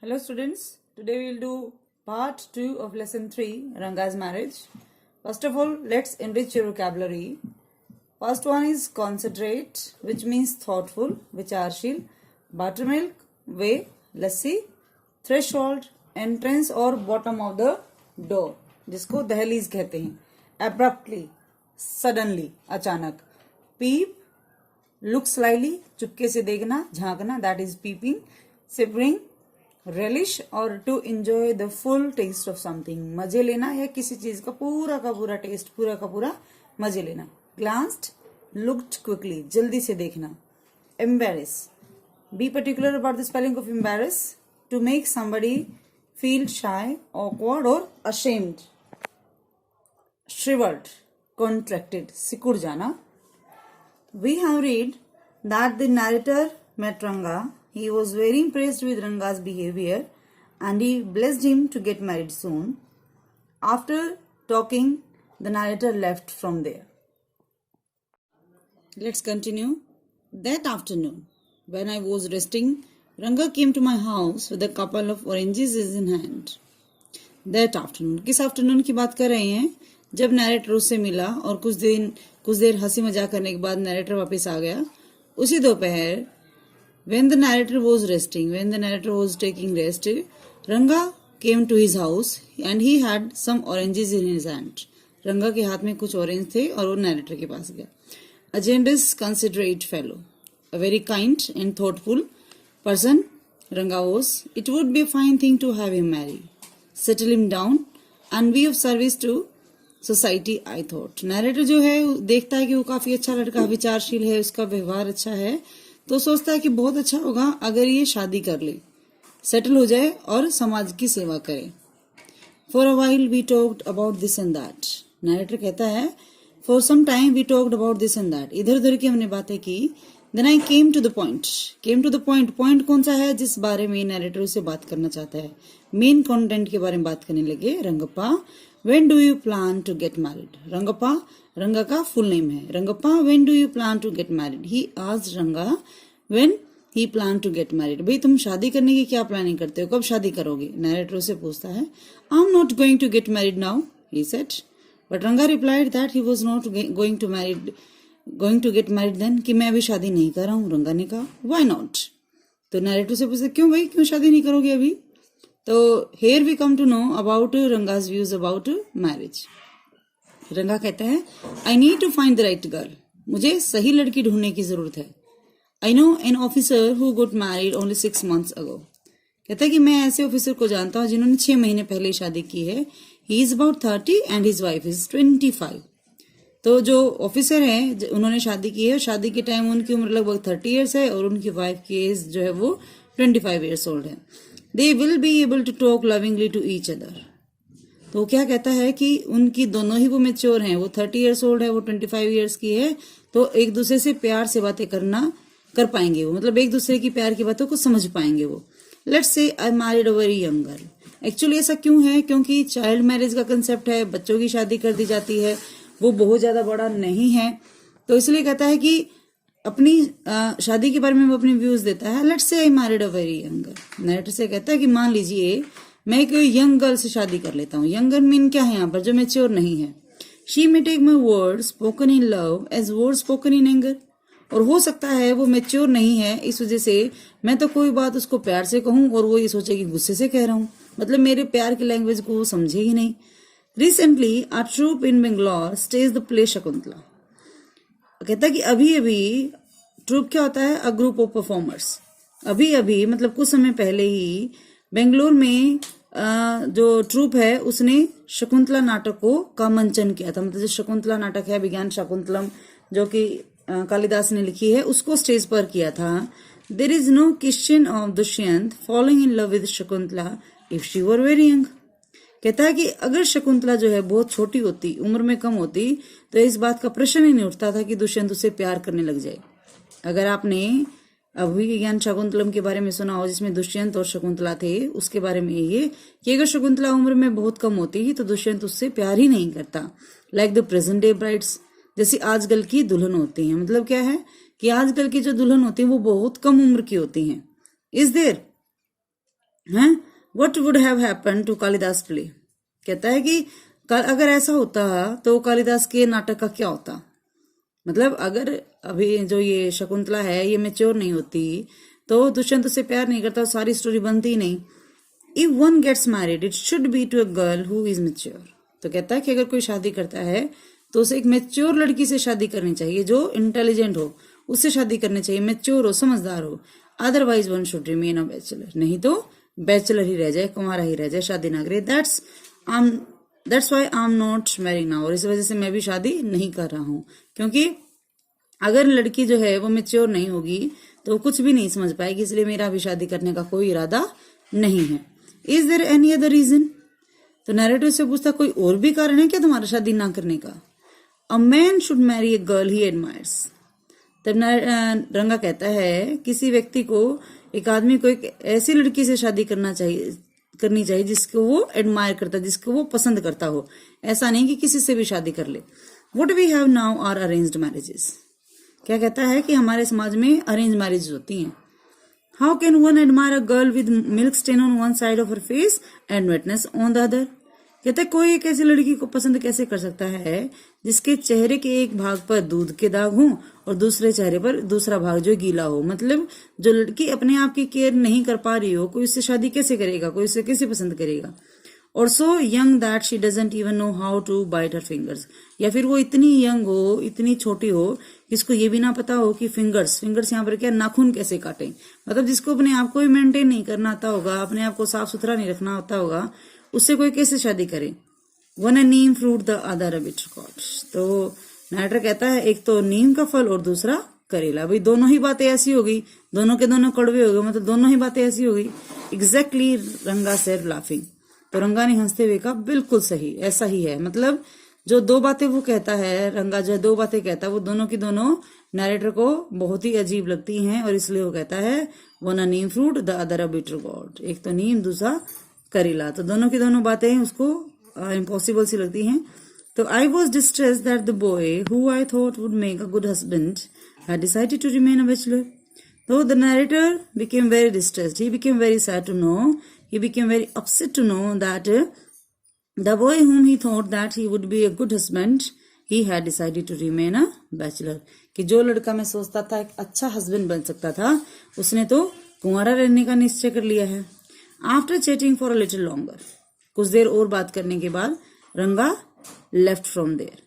Hello students, today we will do part 2 of lesson 3, Ranga's marriage. First of all, let's enrich your vocabulary. First one is considerate, which means thoughtful, विचारशील, buttermilk, way, lassi, threshold, entrance or bottom of the door, जिसको दहलीज कहते हैं. Abruptly, suddenly, अचानक. Peep, look slyly, चुपके से देखना, झांकना, that is peeping. Sibling, relish और to enjoy the full taste of something, मजे लेना या किसी चीज का पूरा टेस्ट, पूरा का पूरा मजे लेना. Glanced, looked quickly, जल्दी से देखना. Embarrass, be particular about the spelling of embarrass, to make somebody feel shy, awkward or ashamed. Shriveled, contracted, सिकुड़ जाना. We have read that the narrator met Ranga. He was very impressed with Ranga's behavior and he blessed him to get married soon. After talking, the narrator left from there. Let's continue. That afternoon, when I was resting, Ranga came to my house with a couple of oranges in hand. That afternoon. किस afternoon की बात कर रहे हैं? जब narrator उससे मिला और कुछ देर हंसी मजाक करने के बाद नैरेटर वापस आ गया. उसी दोपहर, when the narrator was resting, when the narrator was taking rest, Ranga came to his house and he had some oranges in his hand. Ranga के हाथ में कुछ ऑरेंज थे और वो नैरेटर के पास गया. A generous, considerate fellow, a very kind and thoughtful person Ranga was. It would be a fine thing to have him marry, settle him down and be of service to society. I thought narrator जो है देखता है कि वो काफी अच्छा लड़का, विचारशील है, उसका व्यवहार अच्छा है, तो सोचता है कि बहुत अच्छा होगा अगर ये शादी कर ले, सेटल हो जाए और समाज की सेवा करे. For a while we talked about this and that. Narrator कहता है for some time we talked about this and that. इधर उधर की हमने बातें की. Then I came to the point. Point कौन सा है जिस बारे में नैरेटर से बात करना चाहता है? मेन कंटेंट के बारे में बात करने लगे. Rangappa, when do you plan to get married? Rangappa, रंगा का फुल नेम है. Rangappa, when do you plan to get married? He asked Ranga when he planned to get married. भाई तुम शादी करने की क्या प्लानिंग करते हो, कब शादी करोगे? नैरेटर से पूछता है. I'm not going to get married now, he said. But Ranga replied that he was not going to get married then, कि मैं अभी शादी नहीं कर रहा हूँ. रंगा ने कहा why not? तो नैरेटर से पूछता क्यों भाई, क्यों शादी नहीं करोगे अभी? तो here we come to know about Ranga's views about marriage. रंगा कहता है I need to find the right girl. मुझे सही लड़की ढूंढने की जरूरत है. I know an officer who got married only 6 months ago. कहता है कि मैं ऐसे ऑफिसर को जानता हूँ जिन्होंने 6 महीने पहले शादी की है. He is about 30 and his wife is 25. तो जो ऑफिसर है उन्होंने शादी की है, शादी के टाइम उनकी उम्र लगभग 30 ईयर्स है और उनकी वाइफ की एज जो है वो 25 ईयर्स ओल्ड है. They will be able to talk lovingly to each other. तो क्या कहता है कि उनकी दोनों ही वो मेच्योर हैं. वो 30 ईयर्स ओल्ड है, वो 25 ईयर्स की है, तो एक दूसरे से प्यार से बातें कर पाएंगे वो, मतलब एक दूसरे की प्यार की बातों को समझ पाएंगे वो. Let's say I married a very young girl. Actually ऐसा क्यों है? क्योंकि चाइल्ड मैरिज का कंसेप्ट है, बच्चों की शादी कर दी जाती है, वो बहुत ज्यादा बड़ा नहीं है, तो इसलिए कहता है कि अपनी शादी के बारे में वो अपने व्यूज देता है. Let's say I married a very young girl. Narrator से कहता है कि मान लीजिए मैं एक यंग गर्ल से शादी कर लेता हूँ. यंग गर्ल मीन क्या है यहाँ पर? जो मेच्योर नहीं है. She may take my word spoken in love as word spoken in anger. और हो सकता है वो मेच्योर नहीं है, इस वजह से मैं तो कोई बात उसको प्यार से कहूँ और वो ये सोचे कि गुस्से से कह रहा हूँ, मतलब मेरे प्यार की लैंग्वेज को वो समझे ही नहीं. Recently a troupe in Bangalore stage the play Shakuntala. कहता है कि अभी अभी, ट्रूप क्या होता है? A group of performers. अभी अभी मतलब कुछ समय पहले ही बेंगलोर में जो ट्रूप है उसने शकुंतला नाटक का मंचन किया था. मतलब जो शकुंतला नाटक है, विज्ञान शाकुंतलम, जो कि कालिदास ने लिखी है, उसको स्टेज पर किया था. There is no question of Dushyant falling in love with Shakuntala if she were very young. कहता है कि अगर शकुंतला जो है बहुत छोटी होती, उम्र में कम होती, तो इस बात का प्रश्न ही नहीं उठता था कि दुष्यंत उसे प्यार करने लग जाए. अगर आपने अभिज्ञान शाकुंतलम के बारे में सुना हो जिसमें दुष्यंत और शकुंतला थे, उसके बारे में ये कि अगर शकुंतला उम्र में बहुत कम होती तो दुष्यंत उससे प्यार ही नहीं करता. Like the present day brides, जैसे आजकल की दुल्हन होती हैं. मतलब क्या है कि आजकल की जो दुल्हन होती है वो बहुत कम उम्र की होती हैं. इज देयर हैं what would have happened to Kalidasa play. कहता है कि अगर ऐसा होता तो कालिदास के नाटक का क्या होता। मतलब अगर अभी जो ये शकुंतला है ये मेच्योर नहीं होती तो दुष्यंत उससे प्यार नहीं करता, सारी स्टोरी बनती ही नहीं। If one gets married it should be to a girl who is mature. तो कहता है कि अगर कोई शादी करता है तो उसे एक मेच्योर लड़की से शादी करनी चाहिए जो इंटेलिजेंट हो, उससे शादी करनी चाहिए, मेच्योर हो, समझदार हो। Otherwise one should remain a bachelor, नहीं तो बैचलर ही रह जाए, कुंवारा ही रह जाए, शादी ना करे। That's why I am not marrying now. और इस वजह से मैं भी शादी नहीं कर रहा हूं, क्योंकि अगर लड़की जो है वो मेच्योर नहीं होगी तो वो कुछ भी नहीं समझ पाएगी, इसलिए मेरा भी शादी करने का कोई इरादा नहीं है। Is there any other reason. तो नैरेटिव से पूछता कोई और भी कारण है क्या तुम्हारा शादी ना करने का। A man should Mary a girl he admires. तब रंगा कहता है किसी व्यक्ति को, एक आदमी को एक ऐसी लड़की से शादी करनी चाहिए जिसको वो एडमायर करता, जिसको वो पसंद करता हो। ऐसा नहीं कि किसी से भी शादी कर ले। What we have now are arranged marriages. क्या कहता है कि हमारे समाज में अरेंज मैरिज होती हैं। How can one admire a girl with milk stain on one side of her face and wetness on the other. कहते हैं कोई एक ऐसी लड़की को पसंद कैसे कर सकता है जिसके चेहरे के एक भाग पर दूध के दाग हों और दूसरे चेहरे पर दूसरा भाग जो गीला हो। मतलब जो लड़की अपने आप की केयर नहीं कर पा रही हो, कोई उससे शादी कैसे करेगा, कोई उससे कैसे पसंद करेगा। और so young that she doesn't even know how to bite her fingers. या फिर वो इतनी यंग हो, इतनी छोटी हो, जिसको ये भी ना पता हो कि फिंगर्स यहाँ पर क्या नाखून कैसे काटें। मतलब जिसको अपने आप को ही मेंटेन नहीं करना आता होगा, अपने आप को साफ सुथरा नहीं रखना आता होगा, उससे कोई कैसे शादी करे। One A Neem fruit the other a bitter gourd. तो नाइटर कहता है एक तो नीम का फल और दूसरा करेला। भाई दोनों ही बातें ऐसी हो गई, दोनों के दोनों कड़वे हो गए, मतलब दोनों ही बातें ऐसी हो गई। एग्जैक्टली रंगा सेड लाफिंग। तो रंगा ने हंसते हुए कहा बिल्कुल सही, ऐसा ही है। मतलब जो दो बातें वो कहता है, रंगा जो दो बातें कहता है, वो दोनों की दोनों नैरेटर को बहुत ही अजीब लगती हैं, और इसलिए वो कहता है one a Neem fruit the other a bitter gourd. एक तो नीम दूसरा करेला। तो दोनों की दोनों बातें उसको इम्पॉसिबल सी लगती हैं। तो I was distressed that the boy who I thought would make a good husband had decided to remain a bachelor. Though the narrator became very distressed, he became very sad to know, he became very upset to know that the boy whom he thought that he would be a good husband, he had decided to remain a bachelor. कि जो लड़का मैं सोचता था एक अच्छा husband बन सकता था, उसने तो कुंवारा रहने का निश्चय कर लिया है। After chatting for a little longer, कुछ देर और बात करने के बाद रंगा left from there.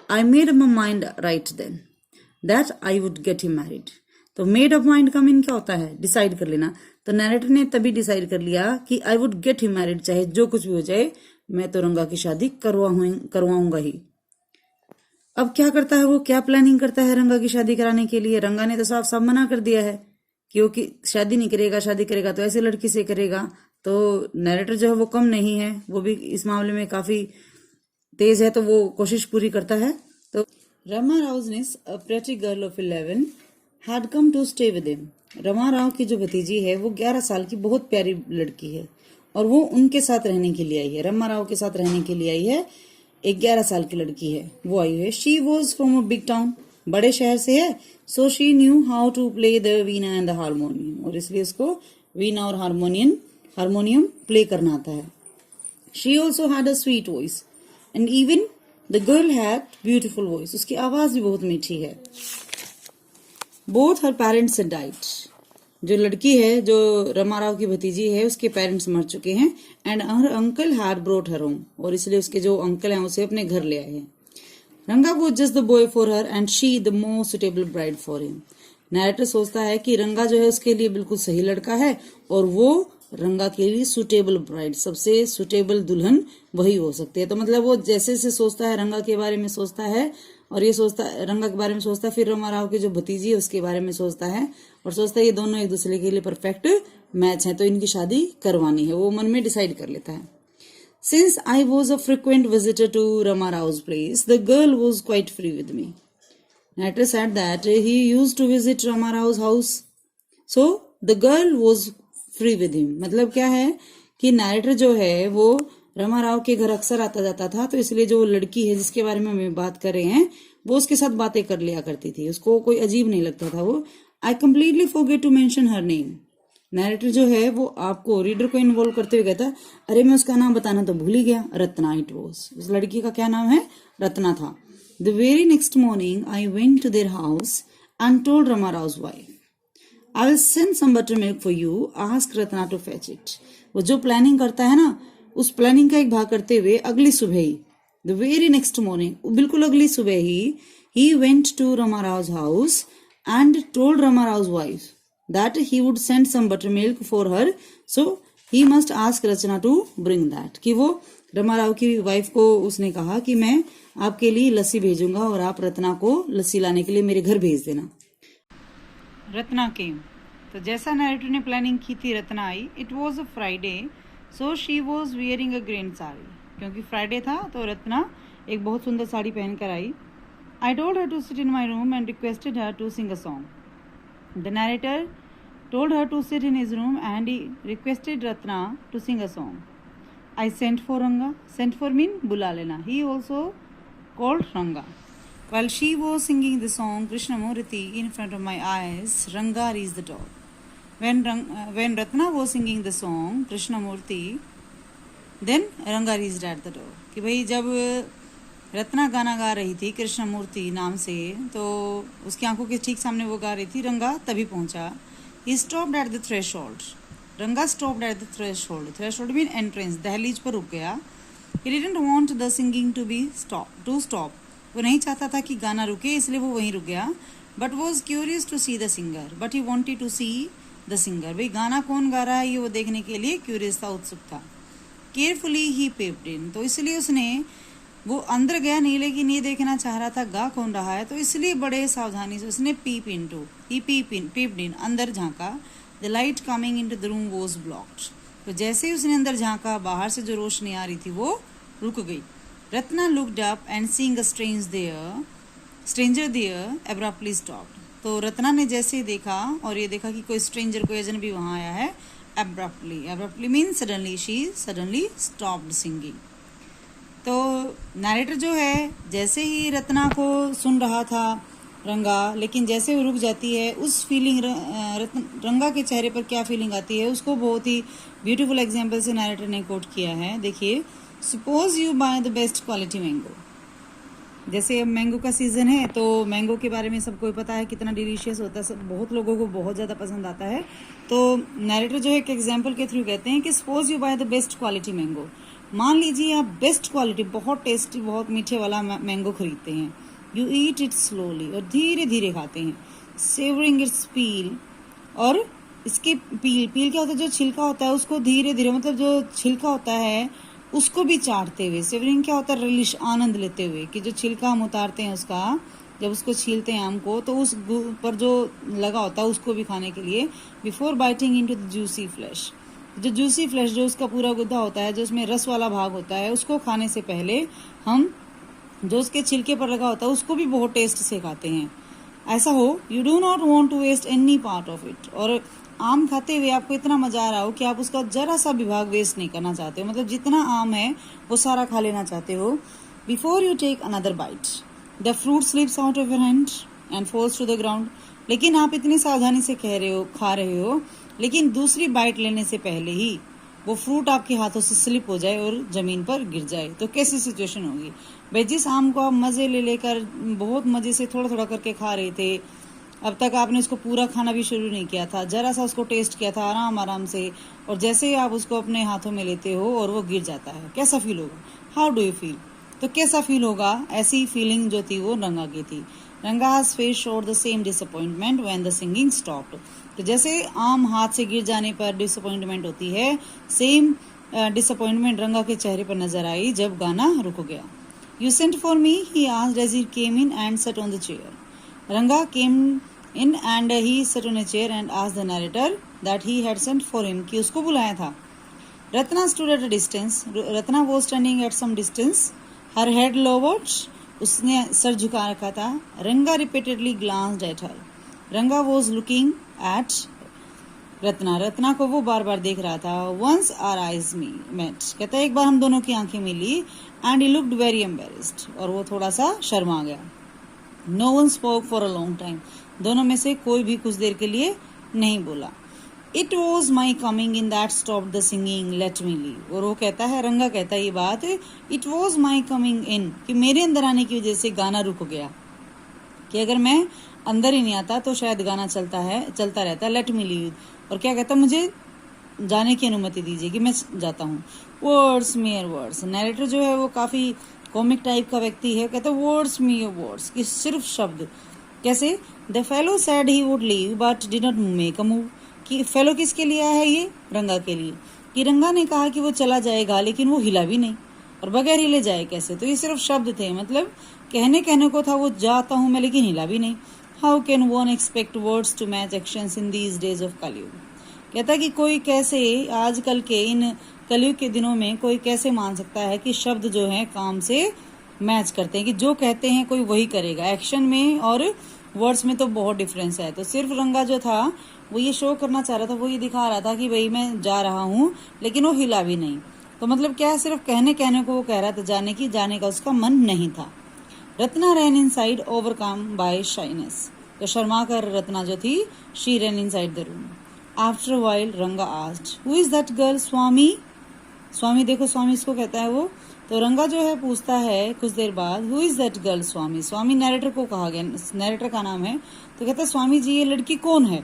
I made up my mind right then that I would get him married. तो मेड अप माइंड का मीन क्या होता है, डिसाइड कर लेना। तो नैरेटर ने तभी डिसाइड कर लिया कि I would get him married, चाहे जो कुछ भी हो जाए मैं तो रंगा की शादी करवाऊंगा ही। अब क्या करता है वो, क्या प्लानिंग करता है रंगा की शादी कराने के लिए। रंगा ने तो साफ साफ मना कर दिया है कि वो शादी नहीं करेगा, शादी करेगा तो ऐसे लड़की से करेगा। तो नैरेटर जो है वो कम नहीं है, वो भी इस मामले में काफी तेज है, तो वो कोशिश पूरी करता है। तो Rama Rao's niece, a pretty girl of 11, had come to stay with him. Rama Rao की जो भतीजी है वो 11 साल की बहुत प्यारी लड़की है और वो उनके साथ रहने के लिए आई है, रमा राव के साथ रहने के लिए आई है। एक 11 साल की लड़की है, वो आई है। She was from a big town, बड़े शहर से है। So she knew how to play the veena and the harmonium, और इसलिए उसको वीणा और हारमोनियम प्ले करना आता है। She also had a sweet voice and even the girl had beautiful voice, उसकी आवाज भी बहुत मीठी है। Both her parents had died, जो लड़की है, जो रमा राव की भतीजी है, उसके पेरेंट्स मर चुके हैं। And her uncle had brought her home, और इसलिए उसके जो अंकल हैं उसे अपने घर ले आए हैं। रंगा was just the boy for her and she the most suitable bride for him. Narrator सोचता है कि रंगा जो है उसके लिए बिल्कुल सही लड़का है और वो रंगा के लिए सुटेबल ब्राइड, सबसे सुटेबल दुल्हन वही हो सकती है। तो मतलब वो जैसे से सोचता है, रंगा के बारे में सोचता है, और ये सोचता है रंगा के बारे में सोचता है, फिर रमा राव की जो भतीजी है उसके बारे में सोचता है, और सोचता है ये दोनों एक दूसरे के लिए परफेक्ट मैच है, तो इनकी शादी करवानी है। वो मन में डिसाइड कर लेता है। Since I was a frequent visitor to Rama Rao's place, the girl was quite free with me. Narrator said that he used to visit Rama Rao's house, so the girl was free with him. मतलब क्या है कि narrator जो है वो रमा राव के घर अक्सर आता जाता था, तो इसलिए जो लड़की है जिसके बारे में हम बात कर रहे हैं वो उसके साथ बातें कर लिया करती थी, उसको कोई अजीब नहीं लगता था वो। I completely forget to mention her name, narrator जो है वो आपको रीडर को इन्वॉल्व करते हुए कहता है, अरे मैं उसका नाम बताना तो भूल ही गया, रत्ना इट वॉज। उस लड़की का क्या नाम है? रत्ना था। The very next morning I went to their house and told Rama Rao's wife, I will send some buttermilk for you, ask Ratna to fetch it. वो जो प्लानिंग करता है ना, उस प्लानिंग का एक भाग करते हुए अगली सुबह ही, द वेरी नेक्स्ट मॉर्निंग, बिल्कुल अगली सुबह ही, he went to Rama Rao's house and told Rama Rao's wife that he would send some buttermilk for her, so he must ask Rachna to bring that. कि वो रमा राव की wife को उसने कहा कि मैं आपके लिए लस्सी भेजूंगा और आप रत्ना को लस्सी लाने के लिए मेरे घर भेज देना। रत्ना केम, तो जैसा नैरेटर ने प्लानिंग की थी रत्ना आई। It was a Friday, so she was wearing a grand sari, क्योंकि फ्राइडे था तो रत्ना एक बहुत सुंदर साड़ी पहनकर आई। I told her to sit in my room and requested her to sing a song. The narrator told her to sit in his room and he requested Ratna to sing a song. I sent for Ranga. Sent for mean bula lena. He also called Ranga. While she was singing the song Krishnamurti in front of my eyes, Ranga reached the door. When Ratna was singing the song Krishnamurti, then Ranga reached at the door. कि भाई जब रत्ना गाना गा रही थी कृष्णमूर्ति नाम से, तो उसकी आंखों के ठीक सामने वो गा रही थी, रंगा तभी पहुंचा। He stopped at the threshold. Ranga stopped at the threshold. Threshold mean entrance. दहलीज पर रुक गया। He didn't want the singing to stop. वो नहीं चाहता था कि गाना रुके, इसलिए वो वहीं रुक गया। But was curious to see the singer. But he wanted to see the singer. भाई गाना कौन गा रहा है ये वो देखने के लिए क्यूरियस था, उत्सुक था। Carefully he peeped in. तो इसलिए उसने वो अंदर गया नहीं, लेकिन ये देखना चाह रहा था गा कौन रहा है, तो इसलिए बड़े सावधानी से उसने peeped in, अंदर झांका। The light coming into the room was blocked. तो जैसे ही उसने अंदर झांका, बाहर से जो रोशनी आ रही थी वो रुक गई। Ratna looked up and seeing a stranger there abruptly stopped. तो रत्ना ने जैसे ही देखा और ये देखा कि कोई स्ट्रेंजर, कोई अजनबी वहां आया है, abruptly mean suddenly, she suddenly stopped singing. तो नैरेटर जो है जैसे ही रत्ना को सुन रहा था रंगा, लेकिन जैसे वो रुक जाती है, उस फीलिंग रंगा के चेहरे पर क्या फीलिंग आती है उसको बहुत ही ब्यूटीफुल एग्जांपल से नैरेटर ने कोट किया है। देखिए, suppose you by the best quality mango. जैसे अब मैंगो का सीजन है, तो मैंगो के बारे में सबको पता है कितना डिलीशियस होता है, सब बहुत लोगों को बहुत ज़्यादा पसंद आता है। तो नैरेटर जो है एक एग्जाम्पल के थ्रू कहते हैं कि suppose you by the best quality mango. मान लीजिए आप बेस्ट क्वालिटी, बहुत टेस्टी, बहुत मीठे वाला मैंगो खरीदते हैं। यू ईट इट स्लोली, और धीरे धीरे खाते हैं। सेवरिंग इट्स पील, और इसके पील क्या होता है, जो छिलका होता है उसको धीरे धीरे, मतलब जो छिलका होता है उसको भी चाटते हुए। सेवरिंग क्या होता है, रिलिश, आनंद लेते हुए, कि जो छिलका हम उतारते हैं उसका, जब उसको छीलते हैं आम को, तो उस पर जो लगा होता है उसको भी खाने के लिए। Before biting into the juicy flash, जो जूसी फ्लैश, जो उसका पूरा गुद्दा होता है, जो उसमें रस वाला भाग होता है, उसको खाने से पहले हम जो उसके छिलके पर लगा होता है उसको भी बहुत टेस्ट से खाते हैं। ऐसा हो, you do not want to waste any part of it. और आम खाते हुए आपको इतना मजा आ रहा हो कि आप उसका जरा सा भी भाग वेस्ट नहीं करना चाहते हो, मतलब जितना आम है वो सारा खा लेना चाहते हो। Before you take another bite, the fruit slips out of your hand and falls to the ground. लेकिन आप इतनी सावधानी से खा रहे हो, लेकिन दूसरी बाइट लेने से पहले ही वो फ्रूट आपके हाथों से स्लिप हो जाए और जमीन पर गिर जाए, तो कैसी सिचुएशन होगी भाई। जिस आम को आप मजे ले लेकर बहुत मजे से थोड़ा थोड़ा करके खा रहे थे, अब तक आपने उसको पूरा खाना भी शुरू नहीं किया था, जरा सा उसको टेस्ट किया था आराम से, और जैसे ही आप उसको अपने हाथों में लेते हो और वो गिर जाता है, कैसा फील होगा? How do you feel? तो कैसा फील होगा? ऐसी फीलिंग जो थी वो रंगा की थी। रंगा's face showed the same disappointment when the singing stopped. तो जैसे आम हाथ से गिर जाने पर डिसअपॉइंटमेंट होती है, सेम डिसअपॉइंटमेंट रंगा के चेहरे पर नजर आई जब गाना रुक गया। You sent for me, he asked as he came in and sat on the chair. Ranga came in and he sat on a chair and asked the narrator that he had sent for him, कि उसको बुलाया था। Ratna stood at a distance. Ratna was standing at some distance. Her head lowered. उसने सर झुका रखा था। Ranga repeatedly glanced at her. Ranga was looking at Ratna. Ratna को वो बार बार देख रहा था। वंस आर आईज मेट, कहता है एक बार हम दोनों की आंखें मिली, and he looked very embarrassed, और वो थोड़ा सा शर्मा गया। No one spoke for a long time, दोनों में से कोई भी कुछ देर के लिए नहीं बोला। It was my coming in that stop the singing let me leave. और वो कहता है, रंगा कहता है ये बात, it was my coming in, कि मेरे अंदर आने की वजह से गाना रुक गया, कि अगर मैं अंदर ही नहीं आता तो शायद गाना चलता रहता। लेट मी लीव, और क्या कहता, मुझे जाने की अनुमति दीजिए कि मैं जाता हूँ। वर्ड्स मेयर वर्ड्स, नैरेटर जो है वो काफी कॉमिक टाइप का व्यक्ति है, कहता है वर्ड्स मेयर वर्ड्स, कि सिर्फ शब्द। कैसे, the fellow said he would leave but did not make a move, कि फेलो किसके लिए आया है, ये रंगा के लिए, कि रंगा ने कहा कि वो चला जाएगा लेकिन वो हिला भी नहीं, और बगैर हिले जाए कैसे, तो ये सिर्फ शब्द थे, मतलब कहने को था वो जाता हूं मैं लेकिन हिला भी नहीं। How can one expect words to match actions in these days of Kalyug, कहता है कि कोई कैसे आजकल के इन कलयुग के दिनों में कोई कैसे मान सकता है कि शब्द जो है काम से मैच करते हैं, कि जो कहते हैं कोई वही करेगा। एक्शन में और वर्ड्स में तो बहुत डिफरेंस है। तो सिर्फ रंगा जो था वो ये शो करना चाह रहा था, वो ये दिखा रहा था कि भाई मैं जा रहा हूँ, लेकिन वो हिला भी नहीं। तो मतलब क्या है, सिर्फ कहने को वो कह रहा था, जाने का उसका मन नहीं था। Ratna ran inside overcome by shyness, तो शर्मा कर रत्ना जो थी, she ran inside the room. After while Ranga asked, who is that girl Swami, Swami देखो स्वामी इसको कहता है वो। तो रंगा जो है पूछता है कुछ देर बाद, who is that girl Swami, Swami narrator को कहा गया, नैरेटर का नाम है। तो कहता है स्वामी जी ये लड़की कौन है।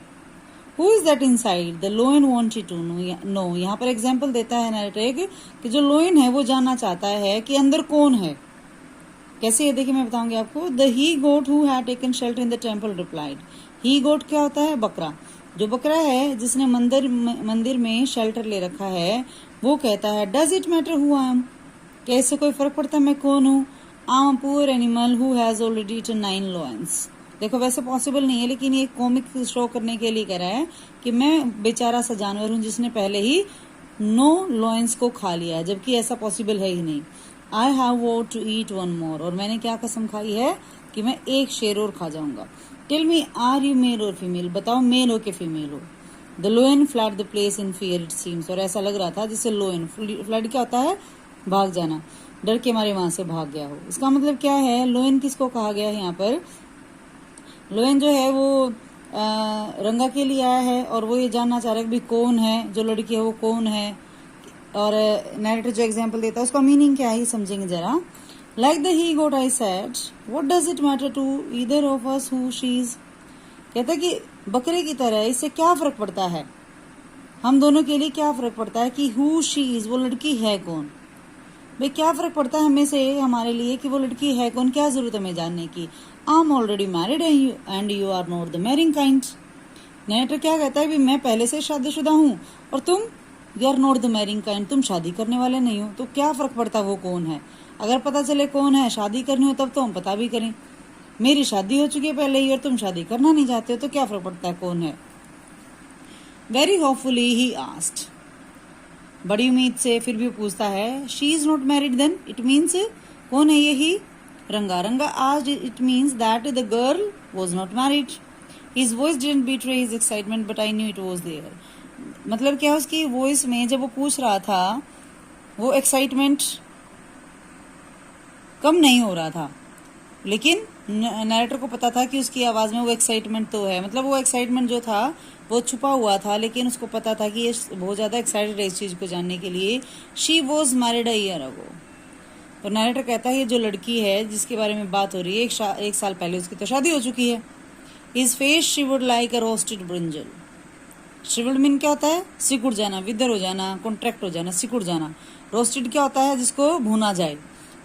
Who is that inside the lion wanted to know, यहाँ पर एग्जाम्पल देता है नैरेटर कि जो लोयन है वो जानना चाहता है कि अंदर कौन है। कैसे, ये देखिए मैं बताऊंगी आपको। The he goat who had taken shelter in the temple replied, he goat क्या होता है, बकरा। जो बकरा है जिसने मंदिर में शेल्टर ले रखा है, वो कहता है does it matter who I am, क्या इससे कोई फर्क पड़ता है मैं कौन हूँ। I am poor animal who has already eaten 9 lions, देखो वैसे पॉसिबल नहीं है, लेकिन ये कॉमिक शो करने के लिए कह रहा है कि मैं बेचारा सा जानवर हूँ जिसने पहले ही 9 लॉयंस को खा लिया है, जबकि ऐसा पॉसिबल है ही नहीं। I have got to eat 1 more, और मैंने क्या कसम खाई है कि मैं एक शेर और खा जाऊंगा। Tell me are you male or female, बताओ मेल हो के फीमेल हो। The lion fled the place in fear it seems, और ऐसा लग रहा था जिससे लोयन फ्लड क्या होता है, भाग जाना, डर के मारे वहां से भाग गया हो। इसका मतलब क्या है, लोयन किसको कहा गया है यहाँ पर, लोयन जो है वो रंगा के लिए आया है, और वो ये जानना चाह रहा है कि कौन है, जो लड़की है वो कौन है। और नैरेटर जो एग्जाम्पल देता है उसका मीनिंग क्या है समझेंगे जरा। Like the he goat I said what does it matter to either of us who she is, कहता है कि बकरे की तरह इससे क्या फर्क पड़ता है, हम दोनों के लिए क्या फर्क पड़ता है कि हु शी इज, वो लड़की है कौन। भाई क्या फर्क पड़ता है हमें से, हमारे लिए कि वो लड़की है कौन, क्या जरूरत है हमें जानने की। I am already married and you are not the marrying kind, narrator क्या कहता है, मैं पहले से शादीशुदा हूँ और तुम you are not the marrying kind, तुम शादी करने वाले नहीं हो। तो क्या फर्क पड़ता वो कौन है, अगर पता चले कौन है, शादी करनी हो तब तो हम पता भी करें। मेरी शादी हो चुकी है पहले ही और तुम शादी करना नहीं चाहते हो, तो क्या फर्क पड़ता है कौन है। वेरी होपफुली ही आस्क्ड, बड़ी उम्मीद से फिर भी पूछता है, she is not married then it means, कौन है ये ही, Ranga. Ranga asked it means that the girl was not married. His voice didn't betray his excitement but I knew it was there, मतलब क्या उसकी वॉइस में जब वो पूछ रहा था वो एक्साइटमेंट कम नहीं हो रहा था, लेकिन नैरेटर को पता था कि उसकी आवाज में वो एक्साइटमेंट तो है, मतलब वो एक्साइटमेंट जो था वो छुपा हुआ था, लेकिन उसको पता था कि ये बहुत ज्यादा एक्साइटेड है इस चीज को जानने के लिए। She was married a year ago, तो नैरेटर कहता है ये जो लड़की है जिसके बारे में बात हो रही है, एक साल पहले उसकी तो शादी हो चुकी है। हिज फेस शिवर्ड लाइक अ रोस्टेड ब्रिंजल, शिवर्ड मीन क्या होता है, सिकुड़ जाना, विदर हो जाना, कॉन्ट्रैक्ट हो जाना, सिकुड़ जाना। रोस्टेड क्या होता है, जिसको भुना जाए।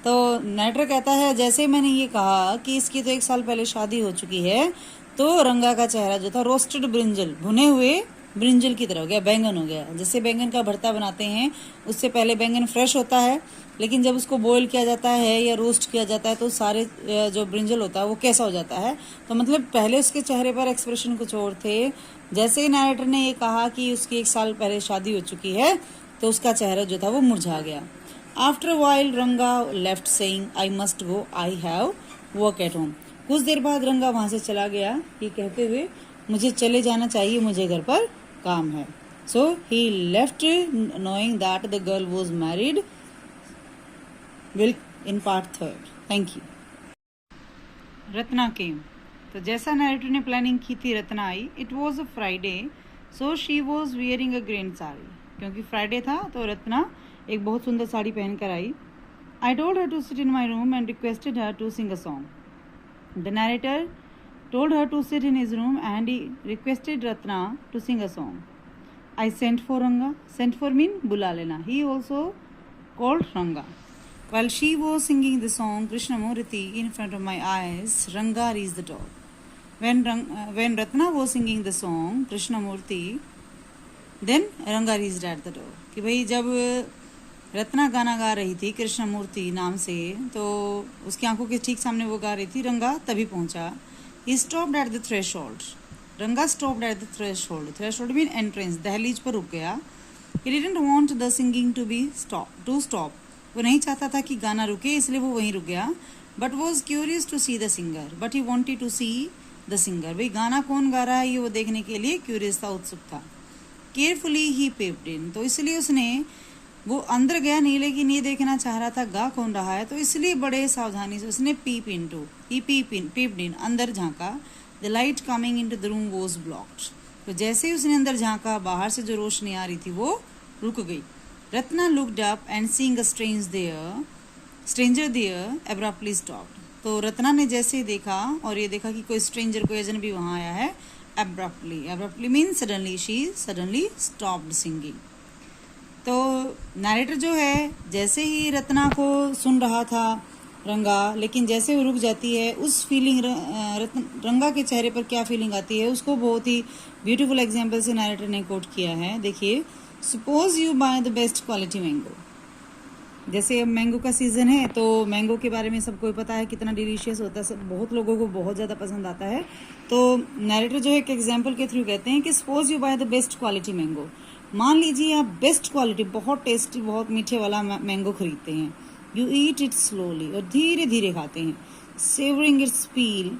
तो नैरेटर कहता है जैसे मैंने ये कहा कि इसकी तो 1 साल पहले शादी हो चुकी है, तो रंगा का चेहरा जो था रोस्टेड ब्रिंजल, भुने हुए ब्रिंजल की तरह हो गया, बैंगन हो गया। जैसे बैंगन का भरता बनाते हैं उससे पहले बैंगन फ्रेश होता है, लेकिन जब उसको बॉईल किया जाता है या रोस्ट किया जाता है तो सारे जो ब्रिंजल होता है वो कैसा हो जाता है। तो मतलब पहले उसके चेहरे पर एक्सप्रेशन कुछ और थे। जैसे ही नैरेटर ने ये कहा कि उसकी 1 साल पहले शादी हो चुकी है तो उसका चेहरा जो था वो मुरझा गया। आफ्टर अ व्हाइल रंगा left saying I must go, I have work at home. कुछ देर बाद रंगा वहां से चला गया ये कहते हुए मुझे चले जाना चाहिए, मुझे घर पर काम है। So he left knowing that the girl was married. Will in part 3। Thank you. Ratna came, तो जैसा नैरेटर ने प्लानिंग की थी रत्ना आई। It was a Friday so she was wearing a grand sari, क्योंकि फ्राइडे था तो रत्ना एक बहुत सुंदर साड़ी पहन कर आई. I told her to sit in my room and requested her to sing a song. The narrator told her to sit in his room and he requested Ratna to sing a song. I sent for Ranga. Sent for mean bula lena. He also called Ranga. While she was singing the song Krishnamurti in front of my eyes, Ranga reached the door. When Ratna was singing the song Krishnamurti, then Ranga reached at the door. कि भाई जब रत्ना गाना गा रही थी कृष्णमूर्ति नाम से, तो उसकी आंखों के ठीक सामने वो गा रही थी. रंगा तभी पहुंचा. He stopped at the threshold. Ranga stopped at the threshold. Threshold mean entrance, दहलीज पर रुक गया. He didn't want the singing to stop. वो नहीं चाहता था कि गाना रुके, इसलिए वो वहीं रुक गया. But was curious to see the singer. But he wanted to see the singer. भाई गाना कौन गा रहा है ये वो देखने के लिए क्यूरियस था, उत्सुक था. केयरफुली ही पेप्ड इन. तो इसलिए उसने, वो अंदर गया नहीं लेकिन ये देखना चाह रहा था गा कौन रहा है, तो इसलिए बड़े सावधानी से उसने peeped in, अंदर झांका. The light coming into the room was blocked. तो जैसे ही उसने अंदर झांका, बाहर से जो रोशनी आ रही थी वो रुक गई. Ratna looked up and seeing a stranger there abruptly stopped. तो रत्ना ने जैसे ही देखा और ये देखा कि कोई स्ट्रेंजर, कोई अजनबी वहां आया है, abruptly mean suddenly, she suddenly stopped singing. तो नरेटर जो है जैसे ही रत्ना को सुन रहा था रंगा, लेकिन जैसे वो रुक जाती है, उस फीलिंग रंगा के चेहरे पर क्या फीलिंग आती है उसको बहुत ही ब्यूटीफुल एग्जांपल से नरेटर ने कोट किया है. देखिए, suppose you by the best quality mango. जैसे अब मैंगो का सीजन है, तो मैंगो के बारे में सबको पता है कितना डिलीशियस होता है, सब बहुत लोगों को बहुत ज़्यादा पसंद आता है. तो नरेटर जो है एक एग्जाम्पल के थ्रू कहते हैं कि suppose you by the best quality mango. मान लीजिए आप बेस्ट क्वालिटी, बहुत टेस्टी, बहुत मीठे वाला मैंगो खरीदते हैं. यू ईट इट स्लोली, और धीरे धीरे खाते हैं. सेवरिंग इट्स पील,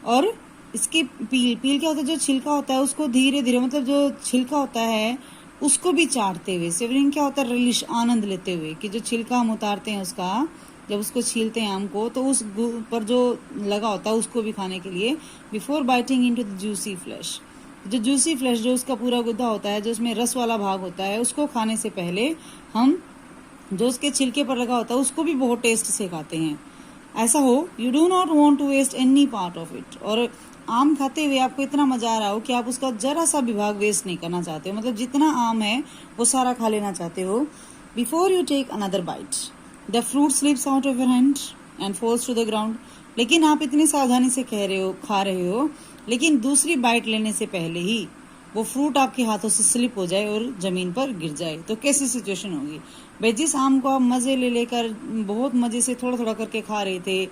और इसके पील क्या होता है, जो छिलका होता है उसको धीरे धीरे, मतलब जो छिलका होता है उसको भी चाटते हुए. सेवरिंग क्या होता है, रिलिश, आनंद लेते हुए, कि जो छिलका हम उतारते हैं उसका, जब उसको छीलते हैं आम को, तो उस पर जो लगा होता है उसको भी खाने के लिए. Before biting into the juicy flash. जो जूसी फ्लैश, जो उसका पूरा गुद्दा होता है, जो उसमें रस वाला भाग होता है, उसको खाने से पहले हम जो उसके छिलके पर लगा होता है उसको भी बहुत टेस्ट से खाते हैं. ऐसा हो, you do not want to waste any part of it. और आम खाते हुए आपको इतना मजा आ रहा हो कि आप उसका जरा सा भी भाग वेस्ट नहीं करना चाहते हो, मतलब जितना आम है वो सारा खा लेना चाहते हो. Before you take another bite, the fruit slips out of your hand and falls to the ground. लेकिन आप इतनी सावधानी से खा रहे हो, लेकिन दूसरी बाइट लेने से पहले ही वो फ्रूट आपके हाथों से स्लिप हो जाए और जमीन पर गिर जाए, तो कैसी सिचुएशन होगी. भाई जिस आम को आप मजे ले लेकर बहुत मजे से थोड़ा थोड़ा करके खा रहे थे,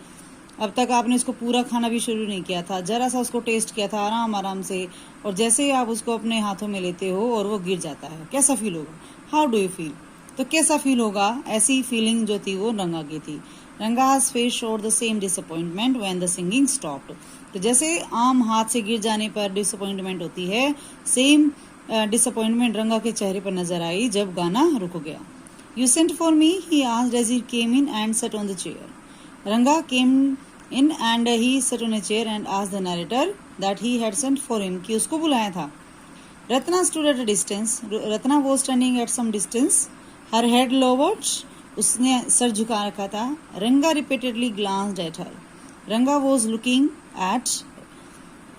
अब तक आपने उसको पूरा खाना भी शुरू नहीं किया था, जरा सा उसको टेस्ट किया था आराम से, और जैसे ही आप उसको अपने हाथों में लेते हो और वो गिर जाता है, कैसा फील होगा. How do you feel. तो कैसा फील होगा, ऐसी फीलिंग जो थी वो रंगा की थी. रंगा's face showed the same disappointment when the singing stopped. तो जैसे आम हाथ से गिर जाने पर डिसअपॉइंटमेंट होती है, सेम डिसअपॉइंटमेंट रंगा के चेहरे पर नजर आई जब गाना रुक गया. You sent for me, he asked as he came in and sat on the chair. Ranga came in and he sat on a chair and asked the narrator that he had sent for him, कि उसको बुलाया था. Ratna stood at a distance. Ratna was standing at some distance, her head lowered. उसने सर झुका रखा था. Ranga repeatedly glanced at her. Ranga was looking at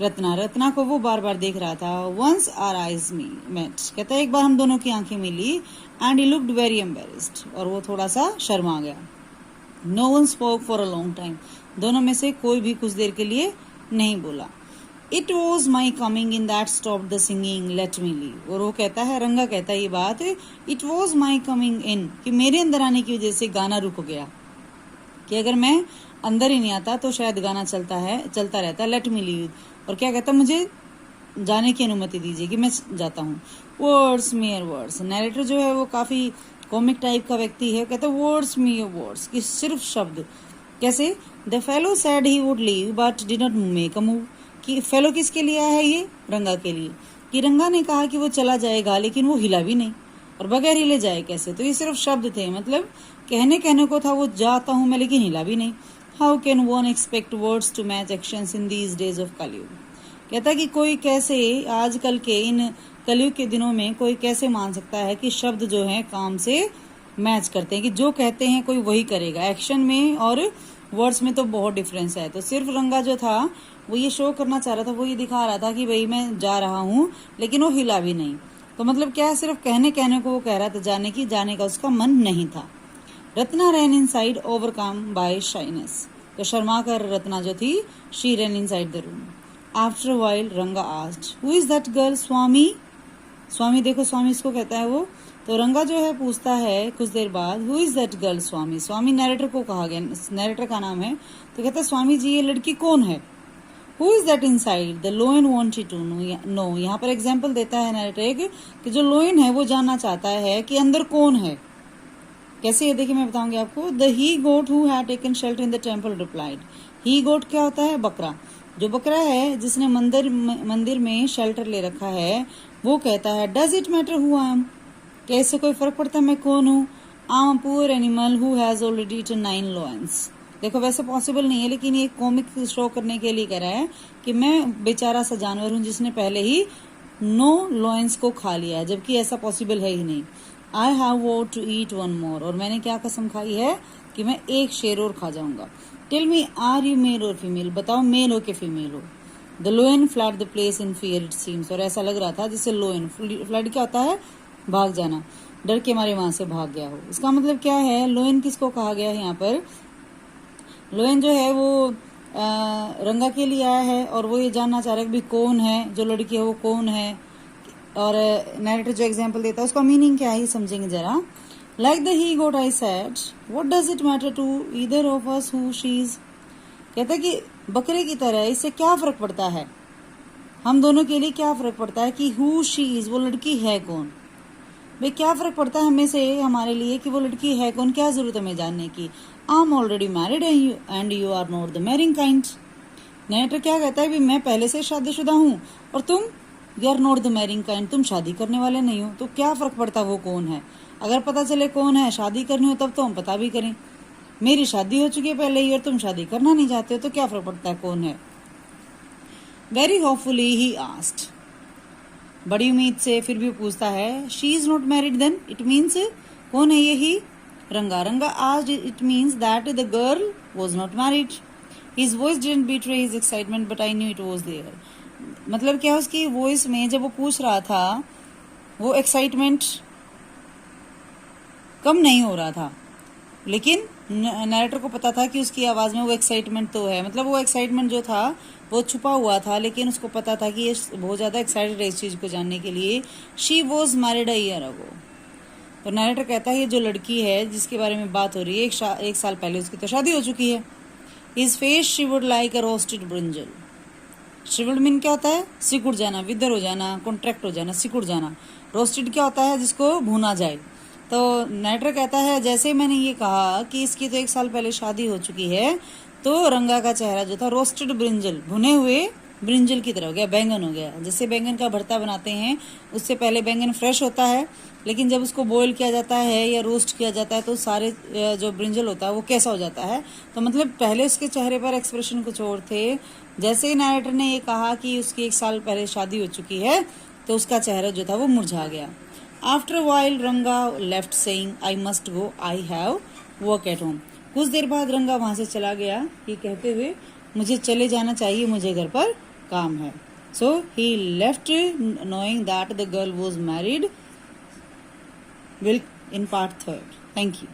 Ratna. Ratna को वो बार बार देख रहा था. Once our eyes met. कहता है एक बार हम दोनों की आंखें मिली. And he looked very embarrassed, और वो थोड़ा सा शर्मा गया. No one spoke for a long time. दोनों में से कोई भी कुछ देर के लिए नहीं बोला. It was my coming in that stop the singing, let me leave. और वो कहता है, रंगा कहता है ये बात, it was my coming in, कि मेरे अंदर आने की वजह से गाना रुक गया, कि अगर मैं अंदर ही नहीं आता तो शायद गाना चलता रहता. Let me leave. और क्या कहता, मुझे जाने की अनुमति दीजिए कि मैं जाता हूँ. Words mayor words. नरेटर जो है वो काफी कॉमिक टाइप का व्यक्ति है. कहता वर्ड्स मेयर वर्ड्स, कि सिर्फ शब्द. कैसे, the fellow said he would leave but did not make a move. कि फेलो किसके लिए आया है, ये रंगा के लिए, कि रंगा ने कहा कि वो चला जाएगा लेकिन वो हिला भी नहीं, और बगैर हिले जाए कैसे. तो ये सिर्फ शब्द थे, मतलब कहने को था वो जाता हूं मैं, लेकिन हिला भी नहीं. How can one expect words to match actions in these days of Kalyug. कहता कि कोई कैसे आजकल के इन कलयुग के दिनों में कोई कैसे मान सकता है कि शब्द जो है काम से मैच करते हैं, कि जो कहते हैं कोई वही करेगा। एक्शन में और वर्ड्स में तो बहुत डिफरेंस है। तो सिर्फ रंगा जो था वो ये शो करना चाह रहा था, वो ये दिखा रहा था कि भाई मैं जा रहा हूँ, लेकिन वो हिला भी नहीं। तो मतलब क्या है, सिर्फ कहने को वो कह रहा था, जाने का उसका मन नहीं था। Ratna ran inside overcome by shyness. तो शर्मा कर रत्ना जो थी, she ran inside the room. After while Ranga asked, who is that girl Swami? Swami देखो, स्वामी इसको कहता है वो। तो रंगा जो है पूछता है कुछ देर बाद, who is that girl Swami? Swami narrator को कहा गया, नैरेटर का नाम है। तो कहता है स्वामी जी ये लड़की कौन है? Who is that inside? The lion wanted to know. यहाँ पर एग्जाम्पल देता है नैरेटर कि जो लोयन है वो जानना चाहता है कि अंदर कौन है। कैसे ये देखिए मैं बताऊंगी आपको। The he goat who had taken shelter in the temple replied. He goat क्या होता है? बकरा। जो बकरा है जिसने मंदिर में शेल्टर ले रखा है, वो कहता है does it matter who I am? कैसे कोई फर्क पड़ता है मैं कौन हूँ? I am poor animal who has already eaten 9 lions. देखो वैसे पॉसिबल नहीं है, लेकिन ये कॉमिक शो करने के लिए कह रहा है कि मैं बेचारा सा जानवर हूँ जिसने पहले ही 9 लोयंस को खा लिया है, जबकि ऐसा पॉसिबल है ही नहीं। आई हैव वोड टू ईट 1 मोर। और मैंने क्या कसम खाई है कि मैं एक शेर और खा जाऊंगा। Tell me are you male or female? बताओ मेल हो के फीमेल हो। The lion fled the place in fear it seems. और ऐसा लग रहा था जैसे लोयन, फ्लड क्या होता है? भाग जाना, डर के मारे वहां से भाग गया हो। इसका मतलब क्या है? लोयन किसको कहा गया है यहाँ पर? लोयन जो है वो रंगा के लिए आया है और वो ये जानना चाह रहा है कि कौन है, जो लड़की है वो कौन है। और नैरेटर जो एग्जाम्पल देता है उसका मीनिंग क्या है समझेंगे जरा। Like the he goat I said, what does it matter to either of us who she is? कहता है कि बकरे की तरह इससे क्या फर्क पड़ता है, हम दोनों के लिए क्या फर्क पड़ता है कि हु शी इज, वो लड़की है कौन? भाई क्या फर्क पड़ता है हमें से, हमारे लिए, कि वो लड़की है कौन? क्या जरूरत है हमें जानने की? I am already married and you are not the marrying kind. Narrator क्या कहता है? मैं पहले से शादीशुदा हूँ और तुम you are not the marrying kind, तुम शादी करने वाले नहीं हो। तो क्या फर्क पड़ता है वो कौन है? अगर पता चले कौन है, शादी करनी हो तब तो हम पता भी करें। मेरी शादी हो चुकी है पहले ही और तुम शादी करना नहीं चाहते हो, तो क्या फर्क पड़ता है कौन है? Very hopefully he asked. बड़ी उम्मीद से फिर भी पूछता है, she is not married then it means, कौन है ये ही? Ranga. Ranga asked, it means that the girl was not married. His voice didn't betray his excitement but I knew it was there. मतलब क्या, उसकी वॉइस में जब वो पूछ रहा था वो एक्साइटमेंट कम नहीं हो रहा था, लेकिन नैरेटर को पता था कि उसकी आवाज में वो एक्साइटमेंट तो है। मतलब वो एक्साइटमेंट जो था वो छुपा हुआ था, लेकिन उसको पता था कि ये बहुत ज्यादा एक्साइटेड है इस चीज को जानने के लिए। She was married a year ago. तो नैरेटर कहता है ये जो लड़की है जिसके बारे में बात हो रही है, एक साल पहले उसकी तो शादी हो चुकी है। हिज फेस शिवर्ड लाइक अ रोस्टेड ब्रिंजल। शिवर्ड मीन क्या होता है? सिकुड़ जाना, विदर हो जाना, कॉन्ट्रैक्ट हो जाना, सिकुड़ जाना। रोस्टेड क्या होता है? जिसको भुना जाए। तो नैरेटर कहता है जैसे मैंने ये कहा कि इसकी तो 1 साल पहले शादी हो चुकी है, तो रंगा का चेहरा जो था रोस्टेड ब्रिंजल, भुने हुए ब्रिंजल की तरह हो गया, बैंगन हो गया। जैसे बैंगन का भरता बनाते हैं, उससे पहले बैंगन फ्रेश होता है, लेकिन जब उसको बॉईल किया जाता है या रोस्ट किया जाता है तो सारे जो ब्रिंजल होता है वो कैसा हो जाता है। तो मतलब पहले उसके चेहरे पर एक्सप्रेशन कुछ और थे। जैसे ही नैरेटर ने ये कहा कि उसकी 1 साल पहले शादी हो चुकी है, तो उसका चेहरा जो था वो मुरझा गया। आफ्टर अ व्हाइल रंगा left saying I must go, I have work at home. कुछ देर बाद रंगा वहां से चला गया ये कहते हुए मुझे चले जाना चाहिए, मुझे घर पर काम है। So he left knowing that the girl was married. Will in part 3। Thank you.